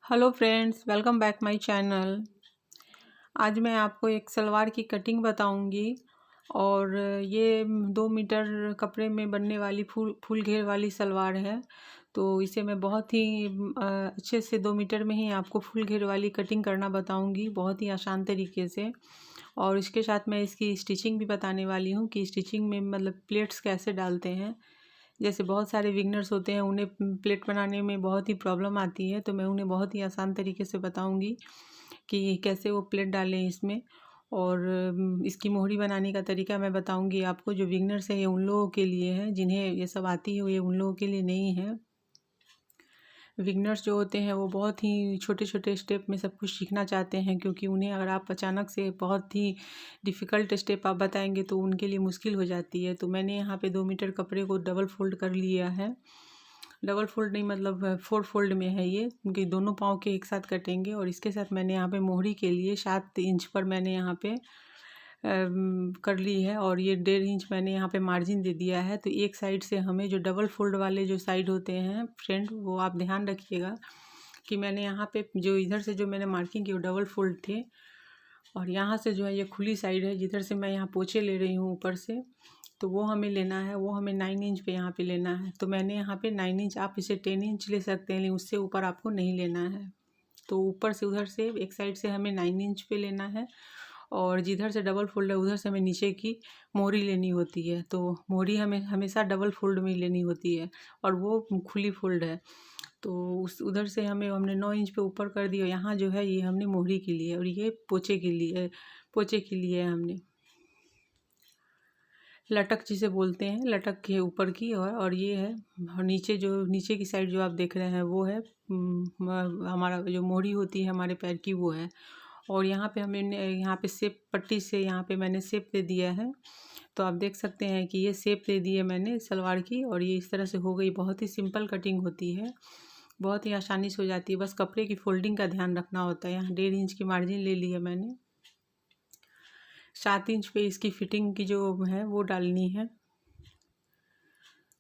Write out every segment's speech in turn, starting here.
Hello friends, welcome back my channel. आज मैं आपको एक सलवार की कटिंग बताऊंगी और ये 2 मीटर कपड़े में बनने वाली फुल घेर वाली सलवार है। तो इसे मैं बहुत ही अच्छे से 2 मीटर में ही आपको फुल घेर वाली कटिंग करना बताऊंगी, बहुत ही आसान तरीके से। और इसके साथ मैं इसकी स्टिचिंग भी बताने वाली हूँ कि स्टिचिंग में मतलब प्लेट्स कैसे डालते हैं। जैसे बहुत सारे बिगनर्स होते हैं, उन्हें प्लेट बनाने में बहुत ही प्रॉब्लम आती है, तो मैं उन्हें बहुत ही आसान तरीके से बताऊंगी कि कैसे वो प्लेट डालें इसमें। और इसकी मोहरी बनाने का तरीका मैं बताऊंगी आपको। जो बिगनर्स है ये उन लोगों के लिए है, जिन्हें ये सब आती है, ये उन लोगों के लिए नहीं है। बिगनर्स जो होते हैं वो बहुत ही छोटे छोटे स्टेप में सब कुछ सीखना चाहते हैं, क्योंकि उन्हें अगर आप अचानक से बहुत ही डिफ़िकल्ट स्टेप आप बताएंगे तो उनके लिए मुश्किल हो जाती है। तो मैंने यहाँ पे 2 मीटर कपड़े को डबल फोल्ड कर लिया है। डबल फोल्ड नहीं, मतलब 4 फोल्ड में है ये, क्योंकि दोनों पाँव के एक साथ कटेंगे। और इसके साथ मैंने यहाँ पे मोहरी के लिए 7 इंच पर मैंने यहाँ पे कर ली है, और ये 1.5 इंच मैंने यहाँ पे मार्जिन दे दिया है। तो एक साइड से हमें जो डबल फोल्ड वाले जो साइड होते हैं फ्रेंड, वो आप ध्यान रखिएगा कि मैंने यहाँ पे जो इधर से जो मैंने मार्किंग की वो डबल फोल्ड थे, और यहाँ से जो है ये खुली साइड है, जिधर से मैं यहाँ पोछे ले रही हूँ ऊपर से, तो वो हमें लेना है। वो हमें 9 इंच पे यहाँ पे लेना है। तो मैंने यहाँ पे 9 इंच, आप इसे 10 इंच ले सकते हैं, लेकिन उससे ऊपर आपको नहीं लेना है। तो ऊपर से उधर से एक साइड से हमें 9 इंच पे लेना है, और जिधर से डबल फोल्ड है उधर से हमें नीचे की मोहरी लेनी होती है। तो मोहरी हमें हमेशा डबल फोल्ड में ही लेनी होती है, और वो खुली फोल्ड है। तो उस उधर से हमने 9 इंच पे ऊपर कर दिया। यहाँ जो है ये हमने मोहरी के लिए, और ये पोचे के लिए हमने लटक जिसे बोलते हैं, लटक के ऊपर की। और ये है, और नीचे जो नीचे की साइड जो आप देख रहे हैं वो है हमारा जो मोहरी होती है हमारे पैर की, वो है। और यहाँ पे हमने यहाँ पे शेप पट्टी से यहाँ पे मैंने शेप दे दिया है। तो आप देख सकते हैं कि ये शेप दे दी है मैंने सलवार की, और ये इस तरह से हो गई। बहुत ही सिंपल कटिंग होती है, बहुत ही आसानी से हो जाती है। बस कपड़े की फोल्डिंग का ध्यान रखना होता है। यहाँ 1.5 इंच की मार्जिन ले ली है मैंने। 7 इंच पे इसकी फिटिंग की जो है वो डालनी है।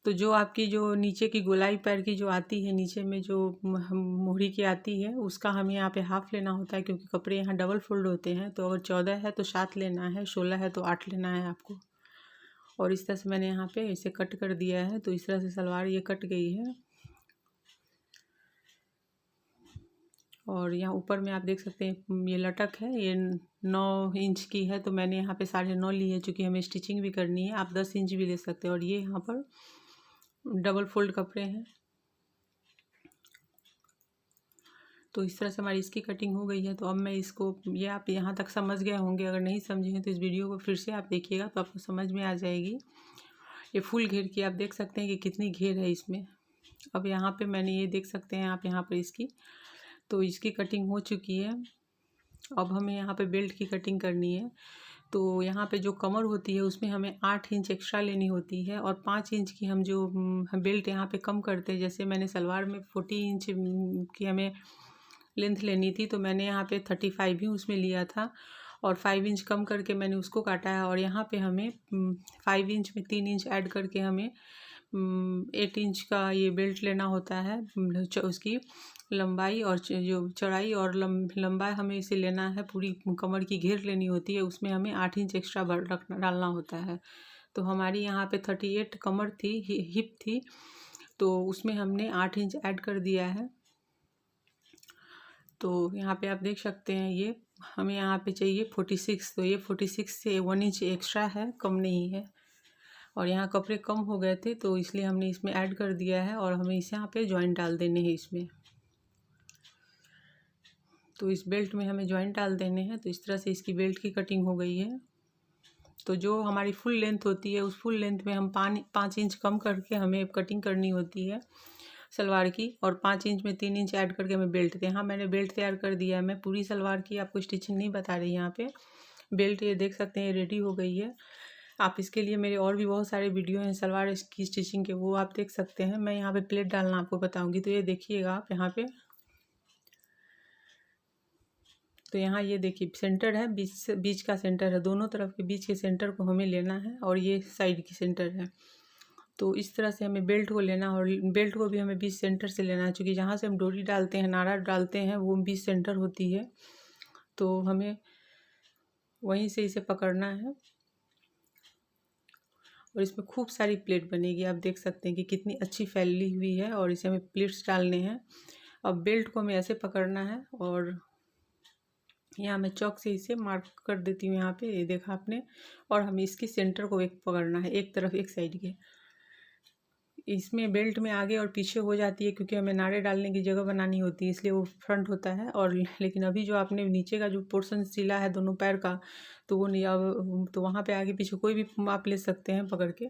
तो जो आपकी जो नीचे की गोलाई पैर की जो आती है, नीचे में जो मोहरी की आती है, उसका हमें यहाँ पे हाफ लेना होता है, क्योंकि कपड़े यहाँ डबल फोल्ड होते हैं। तो अगर 14 है तो 7 लेना है, 16 है तो 8 लेना है आपको। और इस तरह से मैंने यहाँ पे इसे कट कर दिया है। तो इस तरह से सलवार ये कट गई है। और यहाँ ऊपर में आप देख सकते हैं ये लटक है, ये 9 इंच की है। तो मैंने यहाँ पे 9.5 ली है, चूँकि हमें स्टिचिंग भी करनी है। आप 10 इंच भी ले सकते हैं। और ये यहाँ पर डबल फोल्ड कपड़े हैं। तो इस तरह से हमारी इसकी कटिंग हो गई है। तो अब मैं इसको, ये आप यहाँ तक समझ गए होंगे। अगर नहीं समझे हैं तो इस वीडियो को फिर से आप देखिएगा, तो आपको समझ में आ जाएगी। ये फुल घेर की आप देख सकते हैं कि कितनी घेर है इसमें। अब यहाँ पे मैंने ये देख सकते हैं आप यहाँ पर इसकी, तो इसकी कटिंग हो चुकी है। अब हमें यहाँ पे बेल्ट की कटिंग करनी है। तो यहाँ पे जो कमर होती है उसमें हमें 8 इंच एक्स्ट्रा लेनी होती है, और 5 इंच की हम जो बेल्ट यहाँ पे कम करते हैं। जैसे मैंने सलवार में 40 इंच की हमें लेंथ लेनी थी, तो मैंने यहाँ पे 35 ही उसमें लिया था, और 5 इंच कम करके मैंने उसको काटा है। और यहाँ पे हमें 5 इंच में 3 इंच ऐड करके हमें 8 इंच का ये बेल्ट लेना होता है। उसकी लंबाई और जो चौड़ाई और लंबाई हमें इसे लेना है, पूरी कमर की घेर लेनी होती है। उसमें हमें 8 इंच एक्स्ट्रा डालना होता है। तो हमारी यहाँ पे 38 कमर थी, हिप थी, तो उसमें हमने 8 इंच ऐड कर दिया है। तो यहाँ पे आप देख सकते हैं ये हमें यहाँ पे चाहिए 46। तो ये 46 से 1 इंच एक्स्ट्रा है, कम नहीं है। और यहाँ कपड़े कम हो गए थे, तो इसलिए हमने इसमें ऐड कर दिया है, और हमें इसे यहाँ पे जॉइंट डाल देने हैं इसमें। तो इस बेल्ट में हमें जॉइंट डाल देने हैं। तो इस तरह से इसकी बेल्ट की कटिंग हो गई है। तो जो हमारी फुल लेंथ होती है, उस फुल लेंथ में हम 5 इंच कम करके हमें कटिंग करनी होती है सलवार की, और 5 इंच में 3 इंच ऐड करके हमें बेल्ट यहाँ मैंने बेल्ट तैयार कर दिया है। मैं पूरी सलवार की आपको स्टिचिंग नहीं बता रही यहाँ पे। बेल्ट ये देख सकते हैं रेडी हो गई है। आप इसके लिए मेरे और भी बहुत सारे वीडियो हैं सलवार की स्टिचिंग के, वो आप देख सकते हैं। मैं यहाँ पे प्लेट डालना आपको बताऊँगी। तो ये देखिएगा आप यहाँ पे, तो यहाँ ये देखिए सेंटर है, बीच का सेंटर है, दोनों तरफ के बीच के सेंटर को हमें लेना है, और ये साइड की सेंटर है। तो इस तरह से हमें बेल्ट को लेना, और बेल्ट को भी हमें 20 सेंटर से लेना है, क्योंकि जहाँ से हम डोरी डालते हैं, नाड़ा डालते हैं, वो 20 सेंटर होती है। तो हमें वहीं से इसे पकड़ना है और इसमें खूब सारी प्लेट बनेगी। आप देख सकते हैं कि कितनी अच्छी फैली हुई है, और इसे हमें प्लेट्स डालने हैं। अब बेल्ट को हमें ऐसे पकड़ना है और यहाँ मैं चौक से इसे मार्क कर देती हूँ, यहाँ पे ये देखा आपने। और हमें इसकी सेंटर को एक पकड़ना है, एक तरफ एक साइड के। इसमें बेल्ट में आगे और पीछे हो जाती है, क्योंकि हमें नाड़े डालने की जगह बनानी होती है, इसलिए वो फ्रंट होता है। और लेकिन अभी जो आपने नीचे का जो पोर्शन सिला है दोनों पैर का, तो वो नहीं, अब तो वहाँ पे आगे पीछे कोई भी माप ले सकते हैं पकड़ के।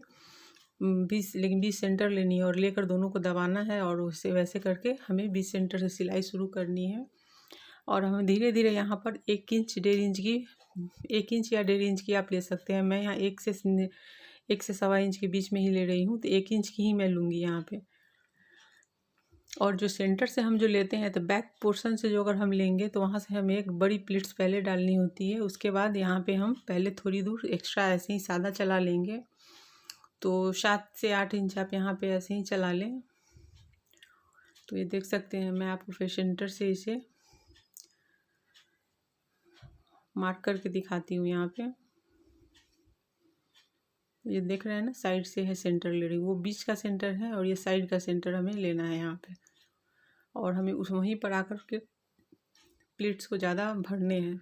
20 सेंटर लेनी है और लेकर दोनों को दबाना है, और उससे वैसे करके हमें 20 सेंटर से सिलाई शुरू करनी है। और हमें धीरे धीरे यहाँ पर 1 इंच 1.5 इंच की, 1 इंच या 1.5 इंच की आप ले सकते हैं। मैं यहाँ 1 से 1.25 इंच के बीच में ही ले रही हूँ, तो 1 इंच की ही मैं लूँगी यहाँ पे। और जो सेंटर से हम जो लेते हैं, तो बैक पोर्शन से जो अगर हम लेंगे, तो वहाँ से हमें एक बड़ी प्लेट्स पहले डालनी होती है। उसके बाद यहाँ पे हम पहले थोड़ी दूर एक्स्ट्रा ऐसे ही सादा चला लेंगे। तो 7 से 8 इंच आप यहाँ पे ऐसे ही चला लें। तो ये देख सकते हैं, मैं आपको फिर सेंटर से इसे मार्क करके दिखाती हूँ। यहाँ पे ये देख रहे हैं ना, साइड से है सेंटर ले रही हूँ, वो बीच का सेंटर है और ये साइड का सेंटर हमें लेना है यहाँ पे। और हमें उस वहीं पर आकर के प्लेट्स को ज़्यादा भरने हैं।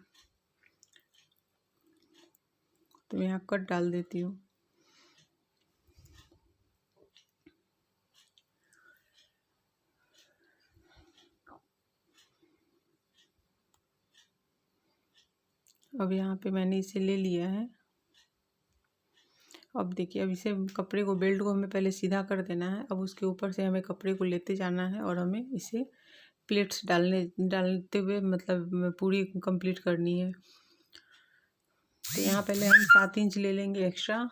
तो मैं यहाँ कट डाल देती हूँ। अब यहाँ पे मैंने इसे ले लिया है। अब देखिए, अब इसे कपड़े को, बेल्ट को हमें पहले सीधा कर देना है। अब उसके ऊपर से हमें कपड़े को लेते जाना है और हमें इसे प्लेट्स डालते हुए मतलब पूरी कंप्लीट करनी है। तो यहाँ पहले हम 7 इंच ले लेंगे, एक्स्ट्रा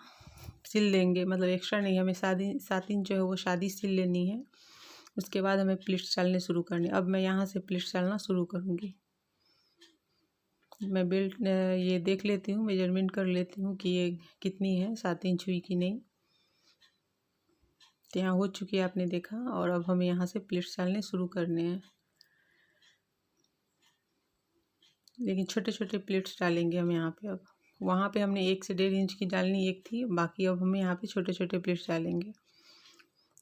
सिल लेंगे, मतलब एक्स्ट्रा नहीं, हमें 7 इंच जो है वो शादी सिल लेनी है। उसके बाद हमें प्लेट्स डालने शुरू करनी। अब मैं यहाँ से प्लेट्स डालना शुरू करूँगी। मैं बेल्ट ये देख लेती हूँ, मेजरमेंट कर लेती हूँ कि ये कितनी है, 7 इंच हुई कि नहीं। तो यहाँ हो चुकी है, आपने देखा। और अब हमें यहाँ से प्लेट्स डालने शुरू करने हैं, लेकिन छोटे छोटे प्लेट्स डालेंगे हम यहाँ पे। अब वहाँ पे हमने 1 से 1.5 इंच की डालनी एक थी, बाकी अब हमें यहाँ पे छोटे छोटे प्लेट्स डालेंगे।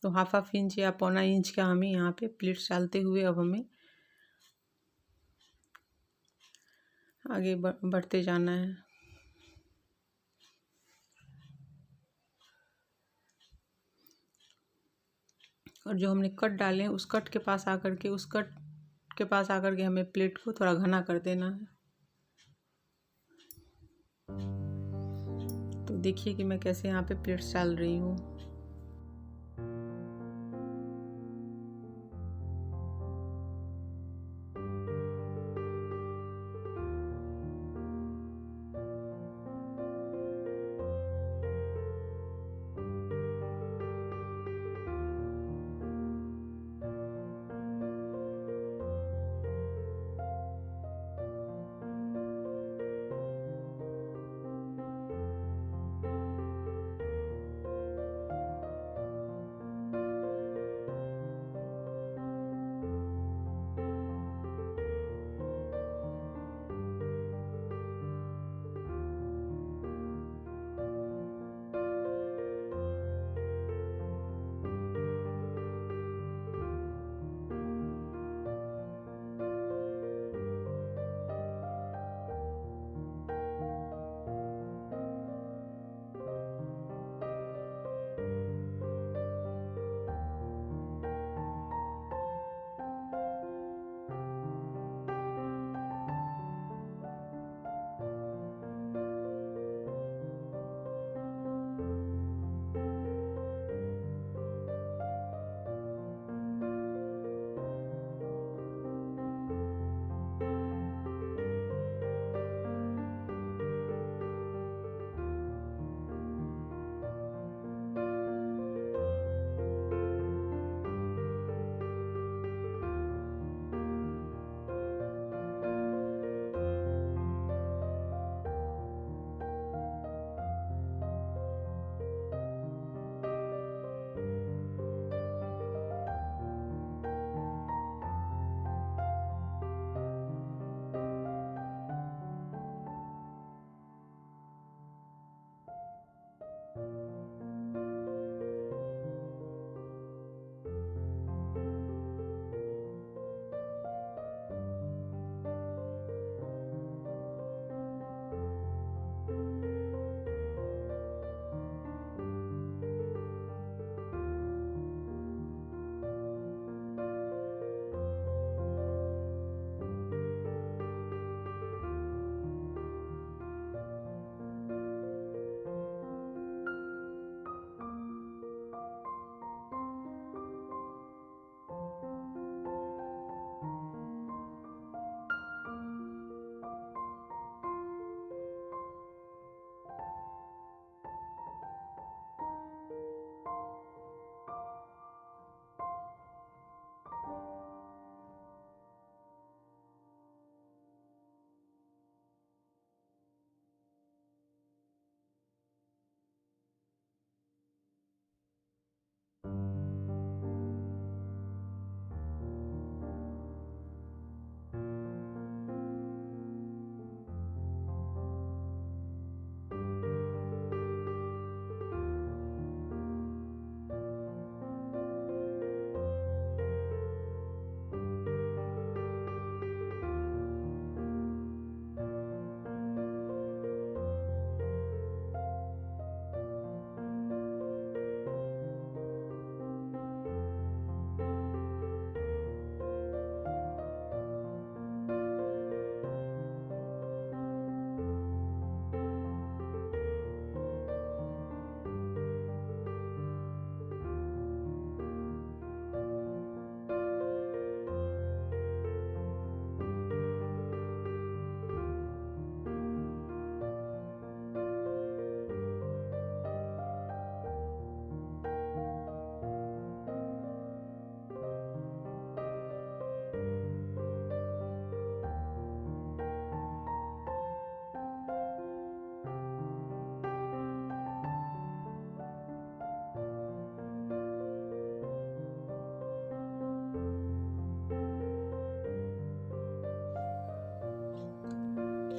तो हाफ इंच या 1.25 इंच का हमें यहाँ पे प्लेट्स डालते हुए अब हमें आगे बढ़ते जाना है। और जो हमने कट डाले हैं, उस कट के पास आकर के, उस कट के पास आकर के हमें प्लेट को थोड़ा घना कर देना है। तो देखिए कि मैं कैसे यहाँ पे प्लेट्स डाल रही हूँ।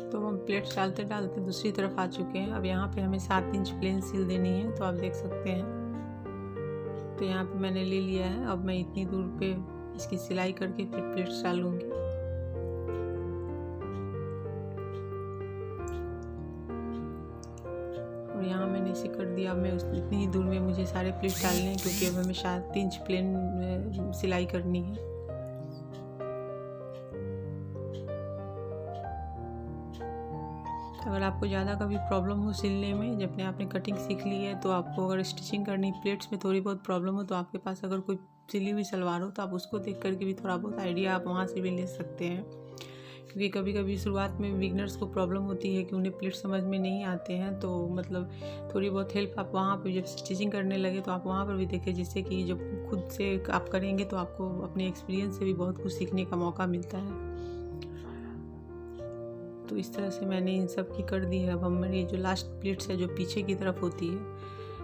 तो हम प्लेट्स डालते डालते दूसरी तरफ आ चुके हैं। अब यहाँ पे हमें 7 इंच प्लेन सिल देनी है, तो आप देख सकते हैं। तो यहाँ पे मैंने ले लिया है। अब मैं इतनी दूर पे इसकी सिलाई करके फिर प्लेट्स डालूंगी। और यहाँ मैंने इसे कर दिया। अब मैं इतनी ही दूर में मुझे सारे प्लेट्स डालने हैं, क्योंकि अब हमें 7 इंच प्लेन सिलाई करनी है। अगर आपको ज़्यादा कभी प्रॉब्लम हो सिलने में, जब आपने कटिंग सीख ली है, तो आपको अगर स्टिचिंग करनी प्लेट्स में थोड़ी बहुत प्रॉब्लम हो, तो आपके पास अगर कोई सिली हुई सलवार हो तो आप उसको देख करके भी थोड़ा बहुत आइडिया आप वहाँ से भी ले सकते हैं। क्योंकि कभी कभी शुरुआत में बिगनर्स को प्रॉब्लम होती है कि उन्हें प्लेट समझ में नहीं आते हैं, तो मतलब थोड़ी बहुत हेल्प आप वहाँ पर जब स्टिचिंग करने लगे तो आप वहाँ पर भी देखें, जिससे कि जब खुद से आप करेंगे तो आपको अपने एक्सपीरियंस से भी बहुत कुछ सीखने का मौका मिलता है। तो इस तरह से मैंने इन सब की कर दी है। अब हमारी जो लास्ट प्लेट्स है जो पीछे की तरफ होती है,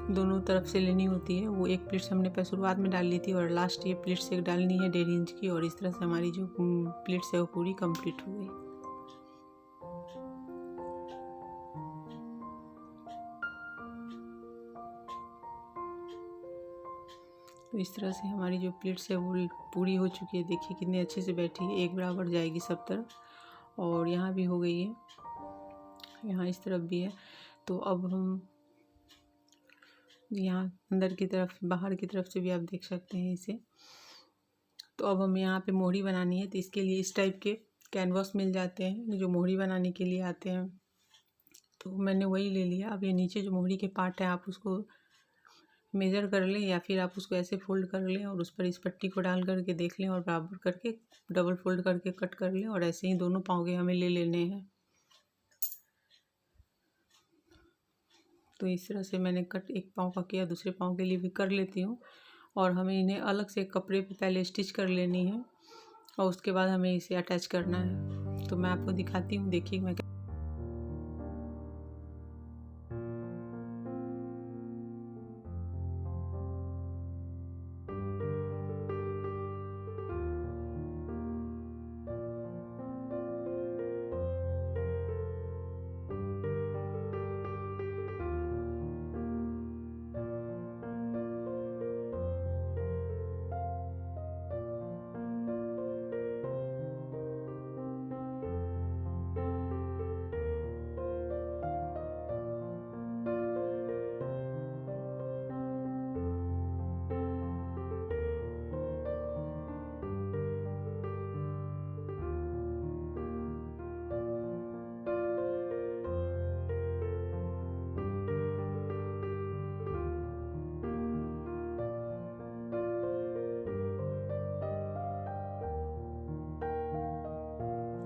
दोनों तरफ से लेनी होती है, वो एक प्लेट्स हमने पहले शुरुआत में डाल ली थी और लास्ट ये प्लेट्स एक डालनी है 1.5 इंच की। और इस तरह से हमारी जो प्लेट्स है वो पूरी कंप्लीट हो गई। तो इस तरह से हमारी जो प्लेट्स है वो पूरी हो चुकी है। देखिए कितने अच्छे से बैठी है, एक बराबर जाएगी सब तरफ। और यहाँ भी हो गई है, यहाँ इस तरफ भी है। तो अब हम यहाँ अंदर की तरफ, बाहर की तरफ से भी आप देख सकते हैं इसे। तो अब हम यहाँ पे मोहरी बनानी है, तो इसके लिए इस टाइप के कैनवास मिल जाते हैं जो मोहरी बनाने के लिए आते हैं। तो मैंने वही ले लिया। अब ये नीचे जो मोहरी के पार्ट है आप उसको मेज़र कर लें, या फिर आप उसको ऐसे फोल्ड कर लें और उस पर इस पट्टी को डाल करके देख लें और बराबर करके डबल फोल्ड करके कट कर लें। और ऐसे ही दोनों पाँव के हमें ले लेने हैं। तो इस तरह से मैंने कट एक पाँव का किया, दूसरे पाँव के लिए भी कर लेती हूँ। और हमें इन्हें अलग से कपड़े पे पहले स्टिच कर लेनी है और उसके बाद हमें इसे अटैच करना है। तो मैं आपको दिखाती हूँ, देखिए मैं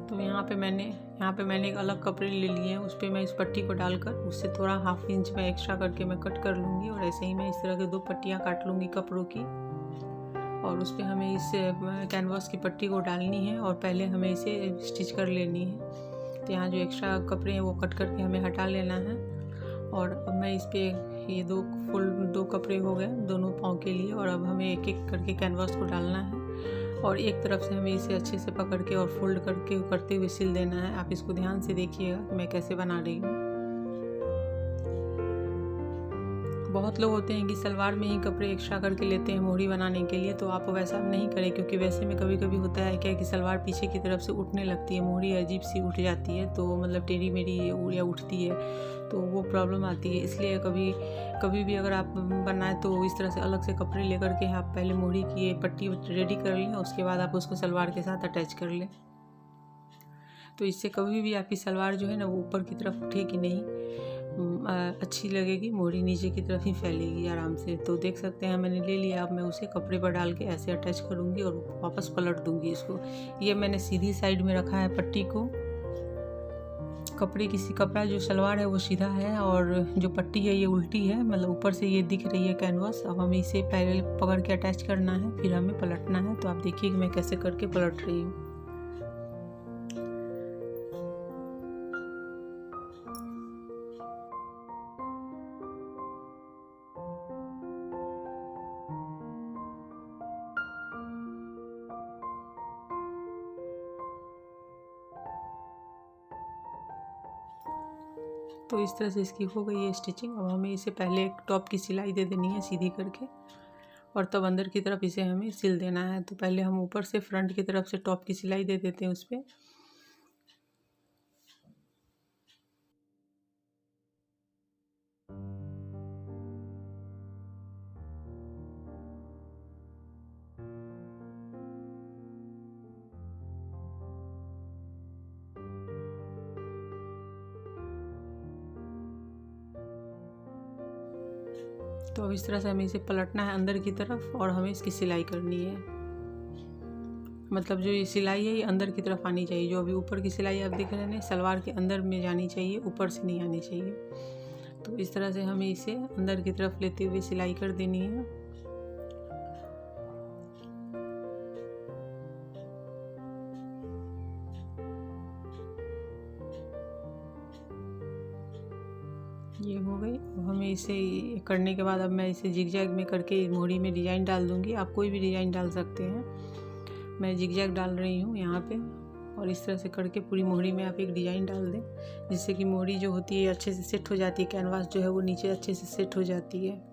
तो यहाँ पे मैंने एक अलग कपड़े ले लिए हैं। उस पर मैं इस पट्टी को डालकर उससे थोड़ा 1/2 इंच में एक्स्ट्रा करके मैं कट कर लूँगी। और ऐसे ही मैं इस तरह के 2 पट्टियाँ काट लूँगी कपड़ों की। और उस पर हमें इस कैनवास की पट्टी को डालनी है और पहले हमें इसे स्टिच कर लेनी है। तो यहाँ जो एक्स्ट्रा कपड़े हैं वो कट करके हमें हटा लेना है। और अब मैं इस पर ये 2 कपड़े हो गए दोनों पाँव के लिए। और अब हमें एक एक करके कैनवास को डालना है और एक तरफ से हमें इसे अच्छे से पकड़ के और फोल्ड करके करते हुए सिल देना है। आप इसको ध्यान से देखिएगा कि मैं कैसे बना रही हूँ। बहुत लोग होते हैं कि सलवार में ही कपड़े एक्स्ट्रा करके लेते हैं मोहरी बनाने के लिए, तो आप वैसा नहीं करें, क्योंकि वैसे में कभी कभी होता है क्या कि सलवार पीछे की तरफ से उठने लगती है, मोहरी अजीब सी उठ जाती है, तो मतलब टेढ़ी मेढ़ी या उठती है, तो वो प्रॉब्लम आती है। इसलिए कभी भी अगर आप बनाएं तो इस तरह से अलग से कपड़े लेकर के आप पहले मोहरी की पट्टी रेडी कर लें, उसके बाद आप उसको सलवार के साथ अटैच कर लें। तो इससे कभी भी आपकी सलवार जो है ना वो ऊपर की तरफ उठेगी नहीं, अच्छी लगेगी, मोहरी नीचे की तरफ ही फैलेगी आराम से। तो देख सकते हैं मैंने ले लिया। अब मैं उसे कपड़े पर डाल के ऐसे अटैच करूँगी और वापस पलट दूँगी इसको। ये मैंने सीधी साइड में रखा है पट्टी को। कपड़ा जो सलवार है वो सीधा है और जो पट्टी है ये उल्टी है, मतलब ऊपर से ये दिख रही है कैनवास। अब हमें इसे पहले पकड़ के अटैच करना है, फिर हमें पलटना है। तो आप देखिए कि मैं कैसे करके पलट रही हूँ। तो इस तरह से इसकी हो गई है स्टिचिंग। अब हमें इसे पहले एक टॉप की सिलाई दे देनी है सीधी करके, और तब अंदर की तरफ इसे हमें सिल देना है। तो पहले हम ऊपर से फ्रंट की तरफ से टॉप की सिलाई दे देते हैं उस पर। तो अब इस तरह से हमें इसे पलटना है अंदर की तरफ, और हमें इसकी सिलाई करनी है। मतलब जो ये सिलाई है ये अंदर की तरफ आनी चाहिए। जो अभी ऊपर की सिलाई आप देख रहे हैं सलवार के अंदर में जानी चाहिए, ऊपर से नहीं आनी चाहिए। तो इस तरह से हमें इसे अंदर की तरफ लेते हुए सिलाई कर देनी है। ये हो गई। अब हमें इसे करने के बाद अब मैं इसे जिगजैग में करके मोहरी में डिज़ाइन डाल दूँगी। आप कोई भी डिज़ाइन डाल सकते हैं, मैं जिगजैग डाल रही हूँ यहाँ पे। और इस तरह से करके पूरी मोहरी में आप एक डिज़ाइन डाल दें, जिससे कि मोहरी जो होती है अच्छे से सेट हो जाती है, कैनवास जो है वो नीचे अच्छे से सेट हो जाती है।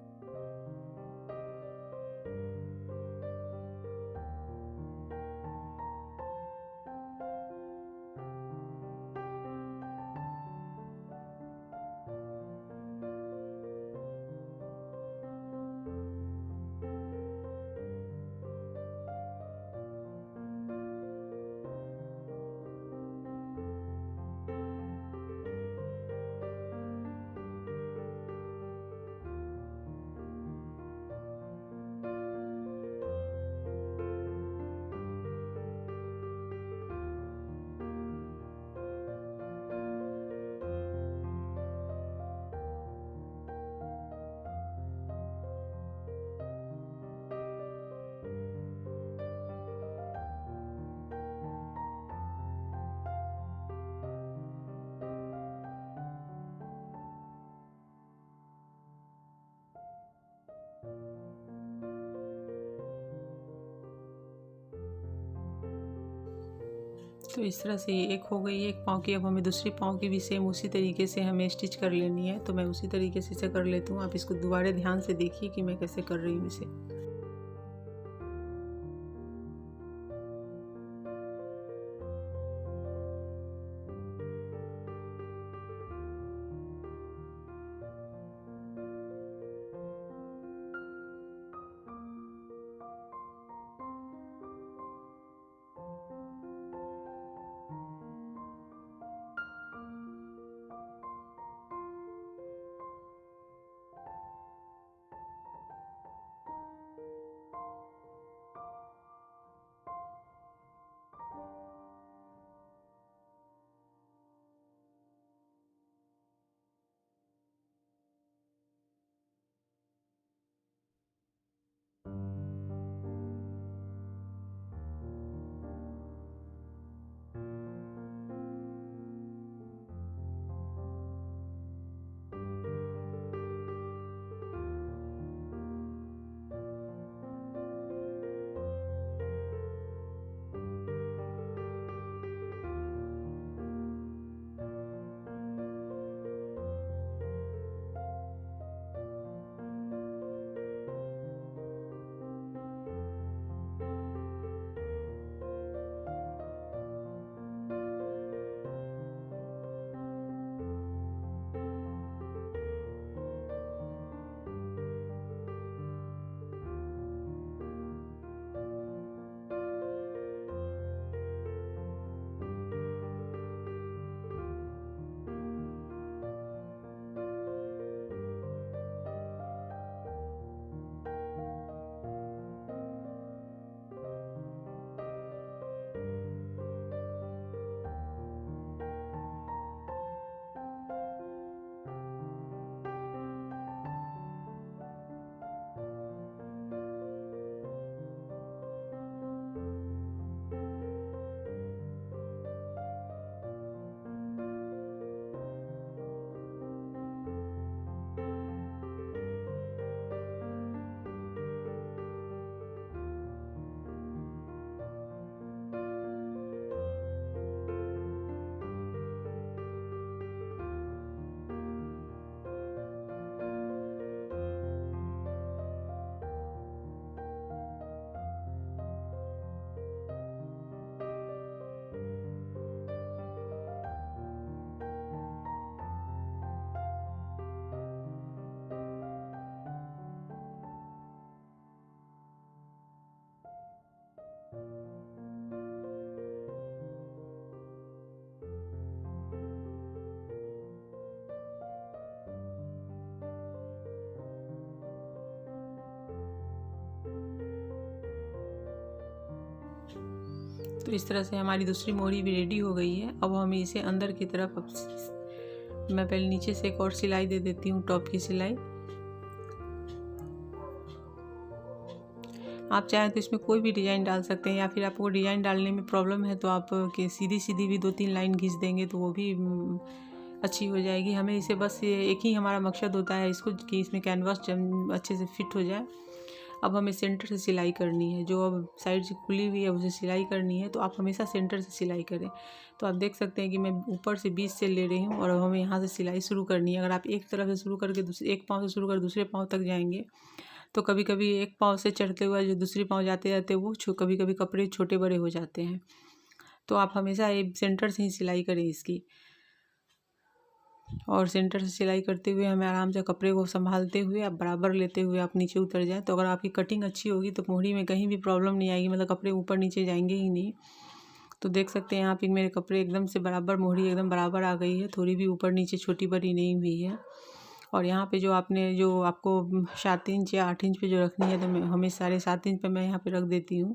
तो इस तरह से ये एक हो गई है एक पाँव की। अब हमें दूसरी पाँव की भी सेम उसी तरीके से हमें स्टिच कर लेनी है। तो मैं उसी तरीके से इसे कर लेती हूँ। आप इसको दोबारा ध्यान से देखिए कि मैं कैसे कर रही हूँ इसे। तो इस तरह से हमारी दूसरी मोहरी भी रेडी हो गई है। अब हम इसे अंदर की तरफ, अब मैं पहले नीचे से एक और सिलाई दे देती हूँ, टॉप की सिलाई। आप चाहें तो इसमें कोई भी डिज़ाइन डाल सकते हैं, या फिर आपको डिज़ाइन डालने में प्रॉब्लम है तो आप कि सीधी सीधी भी 2-3 लाइन खींच देंगे तो वो भी अच्छी हो जाएगी। हमें इसे बस एक ही हमारा मकसद होता है इसको कि इसमें कैनवास अच्छे से फिट हो जाए। अब हमें सेंटर से सिलाई करनी है, जो अब साइड से खुली हुई है उसे सिलाई करनी है, तो आप हमेशा सेंटर से सिलाई करें। तो आप देख सकते हैं कि मैं ऊपर से 20 से ले रही हूँ और अब हमें यहाँ से सिलाई शुरू करनी है। अगर आप एक तरफ से शुरू करके एक पाँव से शुरू कर दूसरे पाँव तक जाएंगे तो कभी कभी एक पाँव से चढ़ते हुए जो दूसरी पाँव जाते जाते वो कभी कभी कपड़े छोटे बड़े हो जाते हैं। तो आप हमेशा एक सेंटर से ही सिलाई करें इसकी, और सेंटर से सिलाई करते हुए हमें आराम से कपड़े को संभालते हुए आप बराबर लेते हुए आप नीचे उतर जाए। तो अगर आपकी कटिंग अच्छी होगी तो मोहरी में कहीं भी प्रॉब्लम नहीं आएगी, मतलब कपड़े ऊपर नीचे जाएंगे ही नहीं। तो देख सकते हैं यहाँ पे मेरे कपड़े एकदम से बराबर, मोहरी एकदम बराबर आ गई है, थोड़ी भी ऊपर नीचे छोटी बड़ी नहीं हुई है। और यहाँ पे जो आपको 7 इंच या 8 इंच पे जो रखनी है तो मैं हमें 7.5 इंच पे मैं यहाँ पे रख देती हूँ।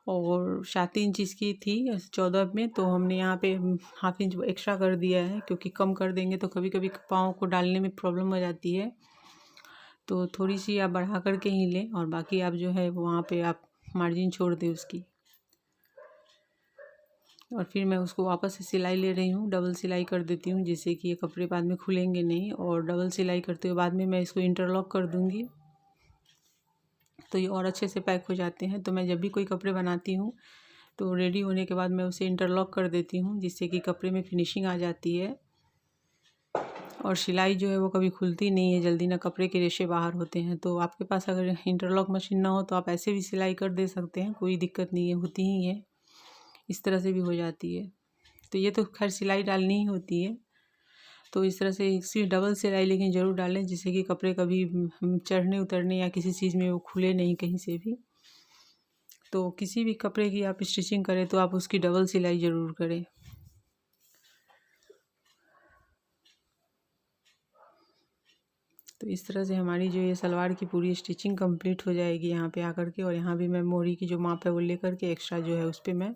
और 7 इंच इसकी थी 14 में, तो हमने यहाँ पे ½ इंच एक्स्ट्रा कर दिया है, क्योंकि कम कर देंगे तो कभी कभी पाँव को डालने में प्रॉब्लम हो जाती है। तो थोड़ी सी आप बढ़ा करके ही लें, और बाकी आप जो है वहाँ पे आप मार्जिन छोड़ दें उसकी। और फिर मैं उसको वापस से सिलाई ले रही हूँ, डबल सिलाई कर देती हूँ, जिससे कि ये कपड़े बाद में खुलेंगे नहीं। और डबल सिलाई करते हुए बाद में मैं इसको इंटरलॉक कर दूँगी, तो ये और अच्छे से पैक हो जाते हैं। तो मैं जब भी कोई कपड़े बनाती हूँ तो रेडी होने के बाद मैं उसे इंटरलॉक कर देती हूँ, जिससे कि कपड़े में फिनिशिंग आ जाती है। और सिलाई जो है वो कभी खुलती नहीं है जल्दी, ना कपड़े के रेशे बाहर होते हैं। तो आपके पास अगर इंटरलॉक मशीन ना हो तो आप ऐसे भी सिलाई कर दे सकते हैं, कोई दिक्कत नहीं है, होती ही है, इस तरह से भी हो जाती है। तो ये तो खैर सिलाई डालनी ही होती है। तो इस तरह से इसकी डबल सिलाई लेकिन ज़रूर डालें, जिससे कि कपड़े कभी चढ़ने उतरने या किसी चीज़ में वो खुले नहीं कहीं से भी। तो किसी भी कपड़े की आप स्टिचिंग करें तो आप उसकी डबल सिलाई ज़रूर करें। तो इस तरह से हमारी जो ये सलवार की पूरी स्टिचिंग कंप्लीट हो जाएगी यहाँ पे आकर के। और यहाँ भी मैं मोहरी की जो माप है वो लेकर के एक्स्ट्रा जो है उस पर मैं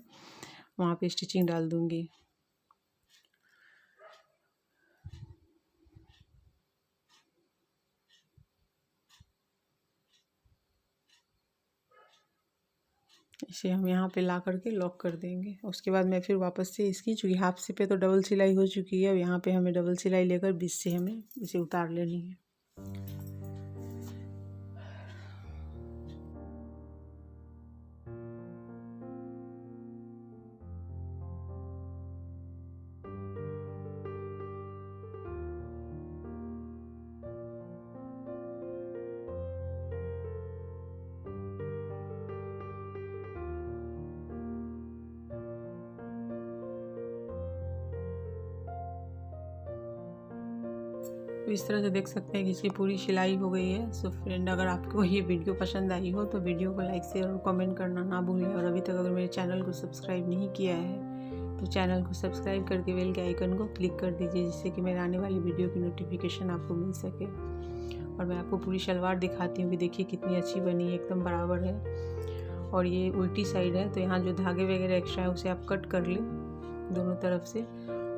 वहाँ पे स्टिचिंग डाल दूँगी। इसे हम यहाँ पे ला करके लॉक कर देंगे। उसके बाद मैं फिर वापस से इसकी, चूँकि हाफ से पे तो डबल सिलाई हो चुकी है, अब यहाँ पे हमें डबल सिलाई लेकर बीच से हमें इसे उतार लेनी है। तो इस तरह से देख सकते हैं कि इसकी पूरी सिलाई हो गई है। सो फ्रेंड, अगर आपको ये वीडियो पसंद आई हो तो वीडियो को लाइक शेयर और कमेंट करना ना भूलें। और अभी तक अगर मेरे चैनल को सब्सक्राइब नहीं किया है तो चैनल को सब्सक्राइब करके बेल के आइकन को क्लिक कर दीजिए, जिससे कि मेरे आने वाली वीडियो की नोटिफिकेशन आपको मिल सके। और मैं आपको पूरी शलवार दिखाती हूँ कि देखिए कितनी अच्छी बनी है, एकदम बराबर है। और ये उल्टी साइड है, तो यहाँ जो धागे वगैरह एक्स्ट्रा है उसे आप कट कर लें दोनों तरफ से।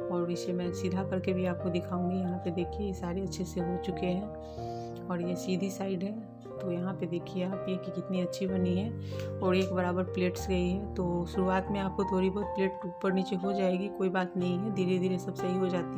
और इसे मैं सीधा करके भी आपको दिखाऊंगी। यहाँ पे देखिए ये सारे अच्छे से हो चुके हैं। और ये सीधी साइड है, तो यहाँ पे देखिए आप ये कि कितनी अच्छी बनी है। और एक बराबर प्लेट्स गई है। तो शुरुआत में आपको थोड़ी बहुत प्लेट ऊपर नीचे हो जाएगी, कोई बात नहीं है, धीरे धीरे सब सही हो जाती है।